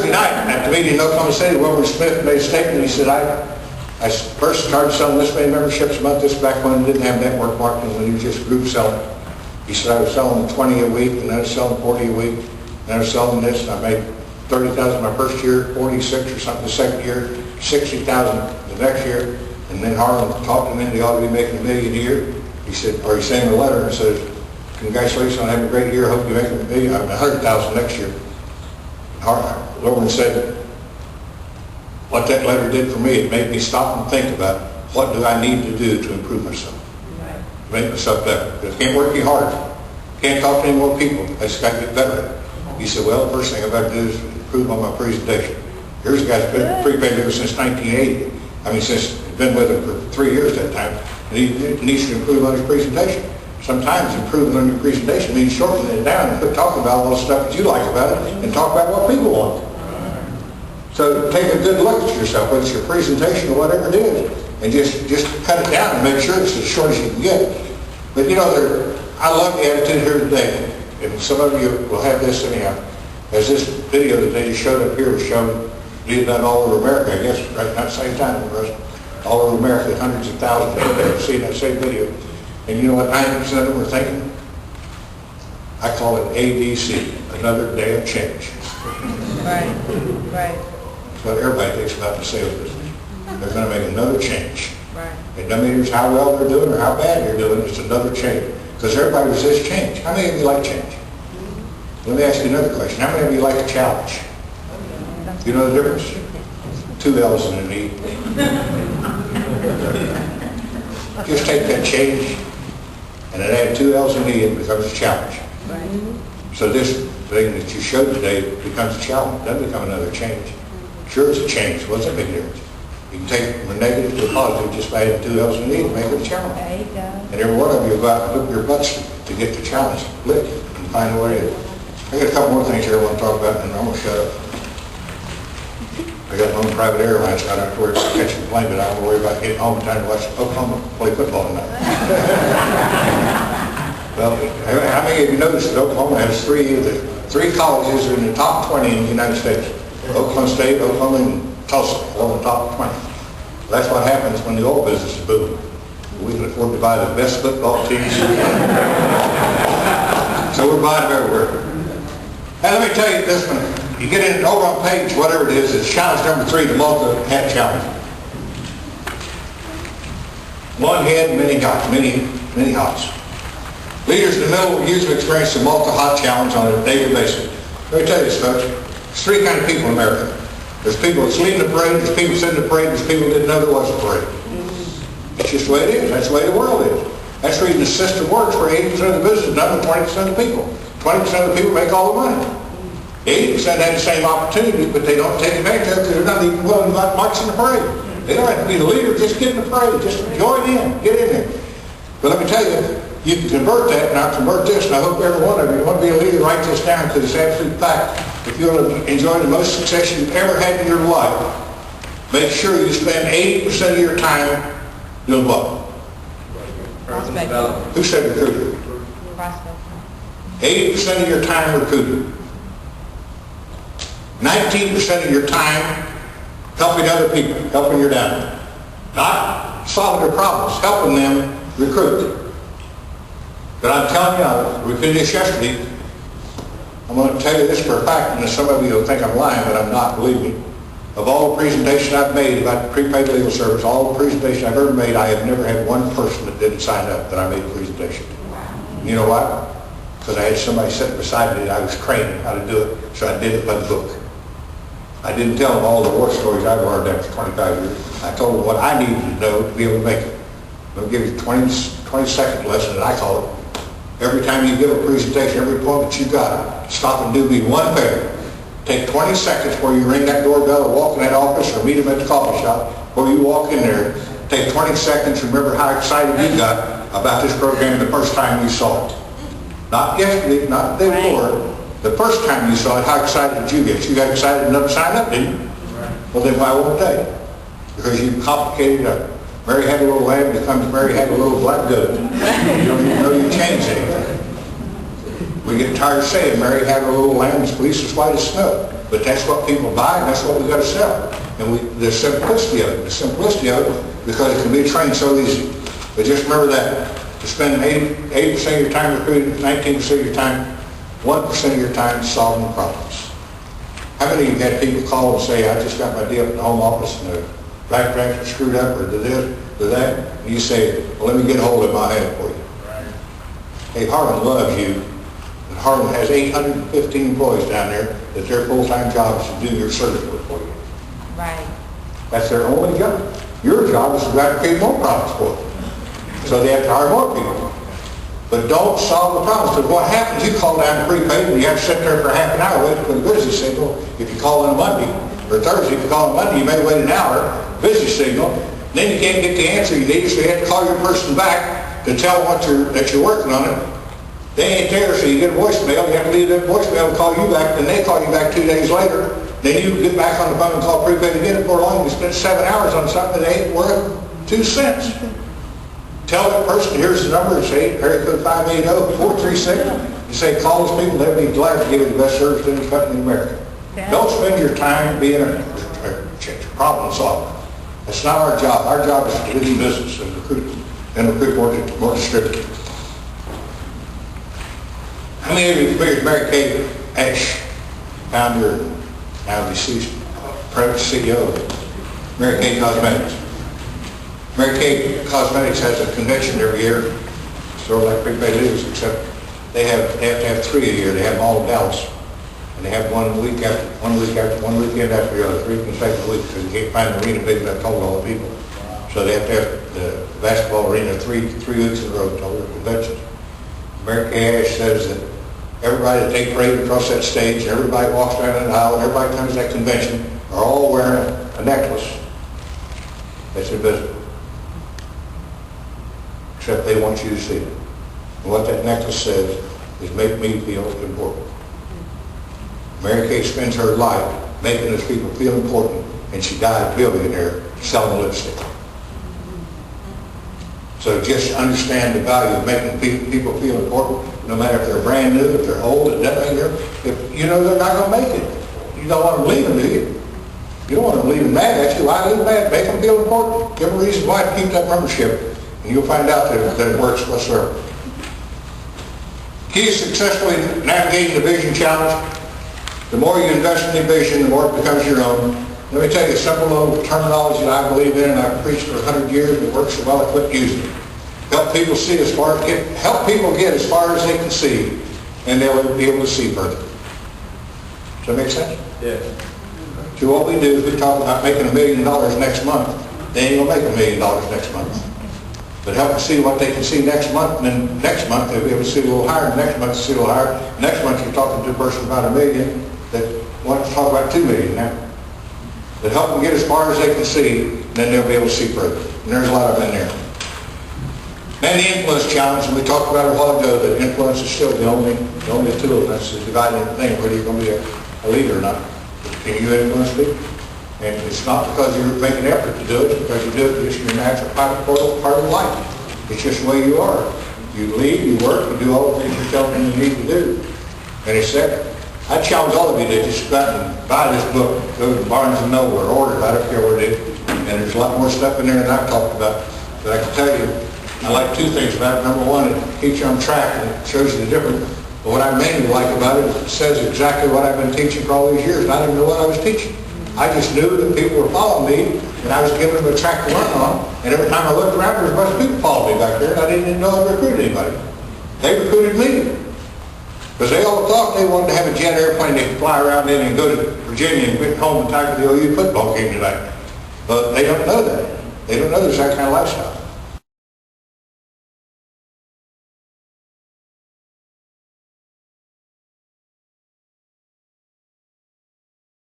Thursday night at the meeting in Oklahoma City, Wilbur Smith made a statement. He said, I first started selling this many memberships a month, this back when we didn't have network marketing, when you just group selling. He said, I was selling 20 a week, and then I was selling 40 a week, and I was selling this, and I made 30,000 my first year, 46 or something the second year, 60,000 the next year, and then Harlan talked him into they ought to be making $1 million a year. He said, or he sent him a letter and says, congratulations on having a great year, I hope you make $1 million, 100,000 next year. Lauren said, what that letter did for me, it made me stop and think about what do I need to do to improve myself, to make myself better. Because I can't work any harder, can't talk to any more people, I just got to get better at it. He said, well, the first thing I've got to do is improve on my presentation. Here's a guy that's been prepaid ever since 1980. I mean, since been with him for 3 years that time, and he needs to improve on his presentation. Sometimes improving on your presentation means shortening it down and quit talking about all the stuff that you like about it and talk about what people want. So take a good look at yourself, whether it's your presentation or whatever it is, and just cut it down and make sure it's as short as you can get. But you know, I love the attitude here today, and some of you will have this anyhow. As this video that they just showed up here was shown, being done all over America, I guess, right at the same time, all over America, hundreds of thousands of people have seen that same video. And you know what 90% of them are thinking? I call it ADC, another day of change. Right, right. That's what everybody thinks about the sales business. They're going to make another change. Right. It doesn't matter how well they're doing or how bad they're doing, it's another change. Because everybody resists change. How many of you like change? Let me ask you another question. How many of you like a challenge? You know the difference? 2 L's and an E. Just take that change and then add 2 L's and an E, it becomes a challenge. Right. So this thing that you showed today becomes a challenge. It doesn't become another change. Sure, it's a change. What's that big difference? You can take it from a negative to a positive just by adding 2 L's and an E to make it a challenge. There you go. And every one of you go out and whip your butts to get the challenge lit and find a way to. I got a couple more things here I want to talk about, and I'm going to shut up. I got my own private airline, so I don't have to worry about catching the plane, but I don't worry about getting home in time to watch Oklahoma play football tonight. Well, how many of you noticed that Oklahoma has three colleges in the top 20 in the United States? Oklahoma State, Oklahoma, and Tulsa, all in the top 20. Well, that's what happens when the oil business is booming. We can afford to buy the best football teams. So we're buying them everywhere. And let me tell you this one. You get in over on page, whatever it is, it's challenge number 3, the multi-hat challenge. One head, many hots. Leaders in the middle usually experience the multi-hot challenge on a daily basis. Let me tell you this, folks. There's 3 kinds of people in America. There's people that's leading the parade, there's people sitting in the parade, there's people that didn't know there was a parade. It's just the way it is. That's the way the world is. That's the reason the system works, where 80% of the business is done with 20% of the people. 20% of the people make all the money. 80% have the same opportunity, but they don't take advantage of it because they're not even willing to march in the parade. They don't have to be the leader, just get in the parade, just join in, get in there. But let me tell you, you can convert that, and I'll convert this, and I hope every one of you want to be a leader, write this down, because it's absolute fact. If you want to enjoy the most success you've ever had in your life, make sure you spend 80% of your time doing what? Prospect. Who said recruiter? Prospect. 80% of your time recruiting. 19% of your time helping other people, helping your down. Not solving their problems, helping them recruit. But I'm telling you, we did this yesterday. I'm going to tell you this for a fact, and some of you will think I'm lying, but I'm not, believe me. Of all the presentations I've made about the prepaid legal service, all the presentations I've ever made, I have never had one person that didn't sign up that I made a presentation. You know why? Because I had somebody sitting beside me that I was training how to do it, so I did it by the book. I didn't tell them all the war stories I've learned after 25 years. I told them what I needed to know to be able to make it. I'll give you a 20-second lesson, that I call it. Every time you give a presentation, every point that you got, stop and do me one favor. Take 20 seconds before you ring that doorbell or walk in that office or meet them at the coffee shop. Before you walk in there, take 20 seconds, remember how excited you got about this program the first time you saw it. Not yesterday, not the day before. The first time you saw it, how excited did you get? You got excited enough to sign up, didn't you? Well, then why won't they? Because you complicated it. Mary had a little lamb, becomes Mary had a little black goat. You don't even know you changed anything. We get tired of saying Mary had a little lamb, it's police as white as snow. But that's what people buy, and that's what we got to sell. And the simplicity of it, because it can be trained so easy. But just remember that, to spend 80% of your time recruiting, 19% of your time, 1% of your time solving problems. How many of you had people call and say, I just got my deal at the home office and the backtracks were screwed up, or did this, or that? And you say, well, let me get a hold of my hand for you. Hey, Harlan loves you. And Harlan has 815 employees down there that their full-time job is to do your service work for you. Right. That's their only job. Your job is to go out and create more problems for them. So they have to hire more people. But don't solve the problems. Because what happens, you call down prepaid and you have to sit there for half an hour waiting for the busy signal. If you call on Monday or Thursday, if you call on Monday, you may wait an hour, busy signal. Then you can't get the answer you need, so you have to call your person back to tell them that you're working on it. They ain't there, so you get a voicemail. You have to leave that voicemail and call you back. Then they call you back 2 days later. Then you get back on the phone and call prepaid again. Before long, you spend 7 hours on something that ain't worth 2 cents. Tell that person, here's the number, say, area code 580-436. You say, call those people, they'll be glad to give you the best service in any country in America. Yeah. Don't spend your time being a problem solver. That's not our job. Our job is to do business and recruit more distributors. How many of you figured Mary Kay Ash, founder, now deceased, present CEO of Mary Kay Cosmetics? Mary Kay Cosmetics has a convention every year, sort of like prepaid leaders, except they have to have 3 a year. They have them all in Dallas, and they have one weekend after the other, 3 consecutive weeks, because you can't find an arena big enough to hold all the people. So they have to have the basketball arena 3 weeks in a row to hold their conventions. Mary Kay Ash says that everybody that they parade across that stage, everybody walks down that aisle, and everybody comes to that convention, are all wearing a necklace that's invisible. Except they want you to see it. And what that necklace says is, make me feel important. Mary Kay spends her life making those people feel important, and she died a billionaire selling lipstick. So just understand the value of making people feel important, no matter if they're brand new, if they're old, it doesn't matter. If you know they're not going to make it, you don't want them leaving, do you? You don't want them leaving mad at you. Why leave mad? Make them feel important. Give them a reason why to keep that membership. And you'll find out that it works whatsoever. Key to successfully navigating the vision challenge, the more you invest in the vision, the more it becomes your own. Let me tell you a simple little terminology that I believe in, and I've preached for 100 years, and it works so well I quit using it. Help people help people get as far as they can see, and they'll be able to see further. Does that make sense? Yeah. So what we do is we talk about making $1 million next month. They ain't gonna make $1 million next month. But help them see what they can see next month, and then next month they'll be able to see a little higher, next month see a little higher. Next month you're talking to a person about $1 million that wants to talk about $2 million now. But help them get as far as they can see, then they'll be able to see further. And there's a lot of them in there. And the influence challenge, and we talked about it a while ago, that influence is still the only tool. That's the dividing thing, whether you're going to be a leader or not. Can you influence people? And it's not because you're making an effort to do it, it's because you do it just your natural part of life. It's just the way you are. You lead, you work, you do all the things you're telling them you need to do. And it's that. I challenge all of you to just go out and buy this book. Go to Barnes & Noble or order it. I don't care what it is. And there's a lot more stuff in there than I've talked about. But I can tell you, I like 2 things about it. Number one, it keeps you on track and it shows you the difference. But what I mainly like about it, it says exactly what I've been teaching for all these years. And I didn't know what I was teaching. I just knew that people were following me, and I was giving them a track to run on. And every time I looked around, there was a bunch of people following me back there, and I didn't even know I recruited anybody. They recruited me. Because they all thought they wanted to have a jet airplane they could fly around in and go to Virginia and get home in time for the OU football game tonight. But they don't know that. They don't know there's that kind of lifestyle.